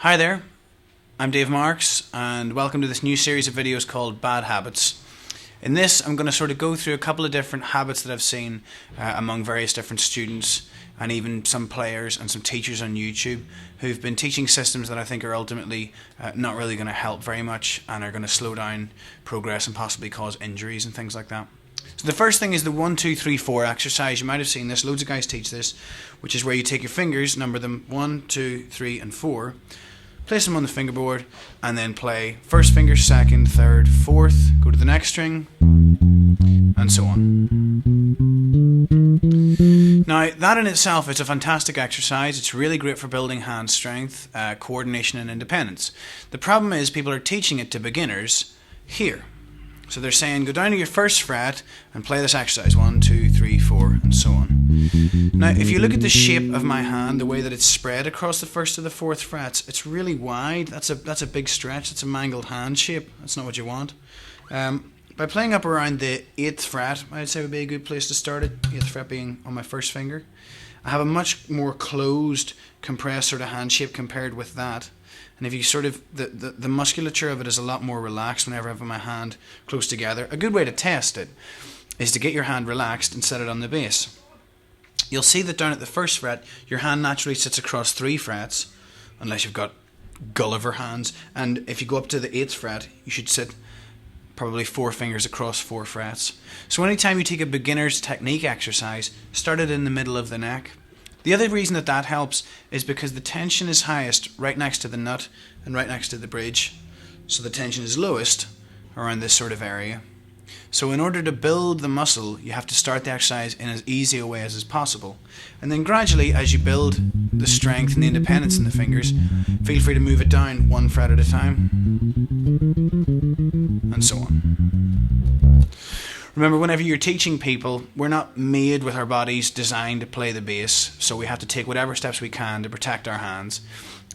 Hi there, I'm Dave Marks and welcome to this new series of videos called Bad Habits. In this I'm going to sort of go through a couple of different habits that I've seen among various different students and even some players and some teachers on YouTube who've been teaching systems that I think are ultimately not really going to help very much and are going to slow down progress and possibly cause injuries and things like that. So the first thing is the 1, 2, 3, 4 exercise. You might have seen this, loads of guys teach this, which is where you take your fingers, number them 1, 2, 3 and 4, place them on the fingerboard and then play first finger, second, third, fourth, go to the next string and so on. Now that in itself is a fantastic exercise. It's really great for building hand strength, coordination and independence. The problem is people are teaching it to beginners here. So they're saying go down to your first fret and play this exercise 1, 2, 3, 4 and so on. Now if you look at the shape of my hand, the way that it's spread across the first to the fourth frets, it's really wide. That's a big stretch. It's a mangled hand shape. That's not what you want. By playing up around the 8th fret, I'd say would be a good place to start it, 8th fret being on my first finger. I have a much more closed, compressed sort of hand shape compared with that. And if you sort of, the musculature of it is a lot more relaxed whenever I have my hand close together. A good way to test it is to get your hand relaxed and set it on the bass. You'll see that down at the first fret, your hand naturally sits across 3 frets, unless you've got Gulliver hands. And if you go up to the 8th fret, you should sit probably 4 fingers across 4 frets. So anytime you take a beginner's technique exercise, start it in the middle of the neck. The other reason that helps is because the tension is highest right next to the nut and right next to the bridge. So the tension is lowest around this sort of area. So in order to build the muscle, you have to start the exercise in as easy a way as is possible. And then gradually, as you build the strength and the independence in the fingers, feel free to move it down 1 fret at a time, and so on. Remember, whenever you're teaching people, we're not made with our bodies designed to play the bass, so we have to take whatever steps we can to protect our hands.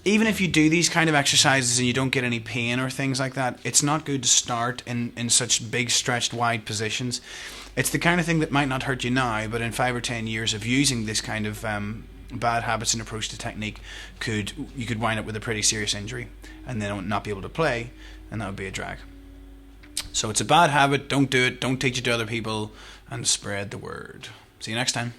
Even if you do these kind of exercises and you don't get any pain or things like that, it's not good to start in such big, stretched, wide positions. It's the kind of thing that might not hurt you now, but in 5 or 10 years of using this kind of bad habits and approach to technique, you could wind up with a pretty serious injury and then not be able to play, and that would be a drag. So it's a bad habit, don't do it, don't teach it to other people, and spread the word. See you next time.